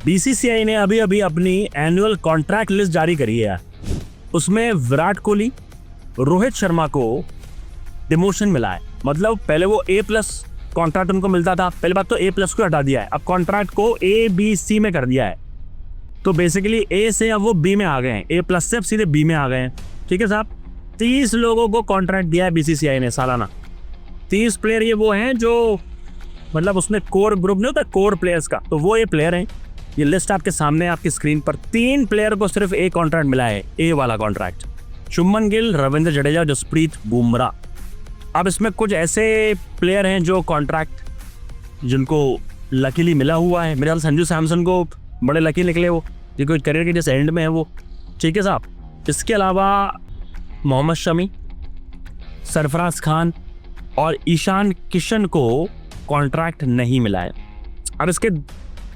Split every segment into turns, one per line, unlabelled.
BCCI ने अभी अभी अपनी एनुअल कॉन्ट्रैक्ट लिस्ट जारी करी है। उसमें विराट कोहली, रोहित शर्मा को डिमोशन मिला है। मतलब पहले वो A+ कॉन्ट्रैक्ट उनको मिलता था, पहली बात तो A+ को हटा दिया है, अब कॉन्ट्रैक्ट को ABC में कर दिया है। तो बेसिकली A से अब वो B में आ गए हैं, A+ से अब सीधे B में आ गए हैं। ठीक है साहब, 30 लोगों को कॉन्ट्रैक्ट दिया है बीसीसीआई ने सालाना। 30 प्लेयर ये वो हैं जो मतलब उसमें कोर ग्रुप नहीं होता कोर प्लेयर्स का, तो वो ये प्लेयर हैं। ये लिस्ट आपके सामने आपकी स्क्रीन पर। 3 प्लेयर को सिर्फ A कॉन्ट्रैक्ट मिला है, A वाला कॉन्ट्रैक्ट। शुभमन गिल, रविंद्र जडेजा, जसप्रीत बुमराह। अब इसमें कुछ ऐसे प्लेयर हैं जो कॉन्ट्रैक्ट जिनको लकीली मिला हुआ है। मेरे ख्याल संजू सैमसन को बड़े लकी निकले वो, जिनको करियर के जैसे एंड में है वो। ठीक है साहब, इसके अलावा मोहम्मद शमी, सरफराज खान और ईशान किशन को कॉन्ट्रैक्ट नहीं मिला है।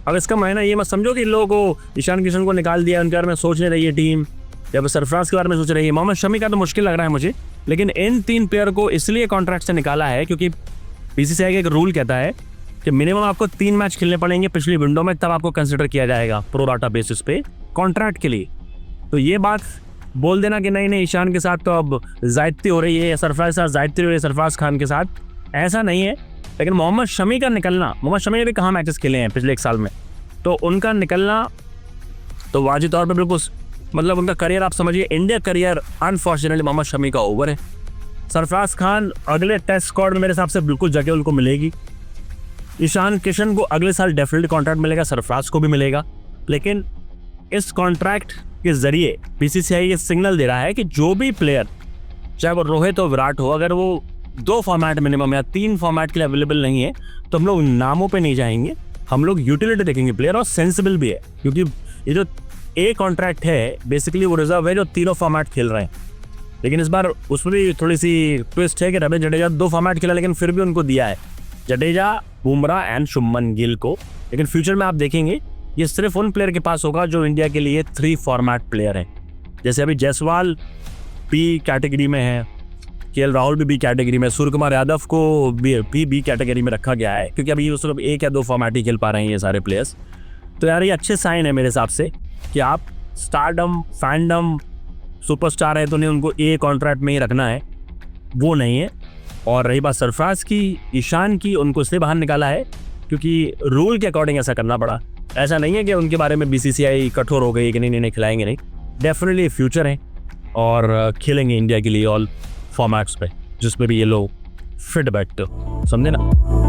अब इसका मायना ये मत समझो कि लोगों को ईशान किशन को निकाल दिया, उनके बारे में सोच नहीं रही है टीम, या फिर सरफराज के बारे में सोच रही है। मोहम्मद शमी का तो मुश्किल लग रहा है मुझे, लेकिन इन 3 प्लेयर को इसलिए कॉन्ट्रैक्ट से निकाला है क्योंकि बीसीसीआई का एक रूल कहता है कि मिनिमम आपको 3 मैच खेलने पड़ेंगे पिछली विंडो में, तब आपको कंसिडर किया जाएगा प्रो राटा बेसिस पे कॉन्ट्रैक्ट के लिए। तो ये बात बोल देना कि नहीं ईशान के साथ तो अब ज़्यादती हो रही है, या सरफराज के साथ ज़्यादती हो रही है सरफराज खान के साथ, ऐसा नहीं है। लेकिन मोहम्मद शमी का निकलना, मोहम्मद शमी ने भी कहाँ मैचेस खेले हैं पिछले 1 साल में, तो उनका निकलना तो वाजिब तौर पर बिल्कुल मतलब उनका करियर आप समझिए, India career unfortunately Mohammed Shami का ओवर है। सरफराज खान अगले टेस्ट स्क्वाड में मेरे हिसाब से बिल्कुल जगह उनको मिलेगी। ईशान किशन को अगले साल डेफिनेटली कॉन्ट्रैक्ट मिलेगा, सरफराज को भी मिलेगा। लेकिन इस कॉन्ट्रैक्ट के जरिए बीसीसीआई ये सिग्नल दे रहा है कि जो भी प्लेयर, चाहे वो रोहित हो विराट हो, अगर वो 2 फॉर्मेट मिनिमम या 3 फॉर्मेट के लिए अवेलेबल नहीं है, तो हम लोग नामों पे नहीं जाएंगे, हम लोग यूटिलिटी देखेंगे प्लेयर, और सेंसिबल भी है। क्योंकि ये जो A कॉन्ट्रैक्ट है बेसिकली वो रिजर्व है जो 3 फॉर्मेट खेल रहे हैं। लेकिन इस बार उसमें भी थोड़ी सी ट्विस्ट है कि रविंद्र जडेजा 2 फॉर्मेट खेला, लेकिन फिर भी उनको दिया है जडेजा, बुमराह एंड शुभमन गिल को। लेकिन फ्यूचर में आप देखेंगे ये सिर्फ उन प्लेयर के पास होगा जो इंडिया के लिए 3 फॉर्मेट प्लेयर हैं। जैसे अभी जायसवाल B कैटेगरी में है, KL राहुल भी B कैटेगरी में, सूर्य कुमार यादव को B कैटेगरी में रखा गया है, क्योंकि अभी वो सिर्फ 1 या 2 फॉर्मेट ही खेल पा रहे हैं ये सारे प्लेयर्स। तो यार ये अच्छे साइन है मेरे हिसाब से कि आप स्टारडम, फैंडम, सुपरस्टार है तो नहीं उनको A कॉन्ट्रैक्ट में ही रखना है, वो नहीं है। और रही बात सरफराज की, ईशान की, उनको इसलिए बाहर निकाला है क्योंकि रूल के अकॉर्डिंग ऐसा करना पड़ा। ऐसा नहीं है कि उनके बारे में बीसीसीआई कठोर हो गई कि नहीं खिलाएंगे नहीं, डेफिनेटली फ्यूचर है और खेलेंगे इंडिया के लिए ऑल फॉर्मेट्स पे जिसमें भी ये लोग फिट बैठते हो, समझे ना।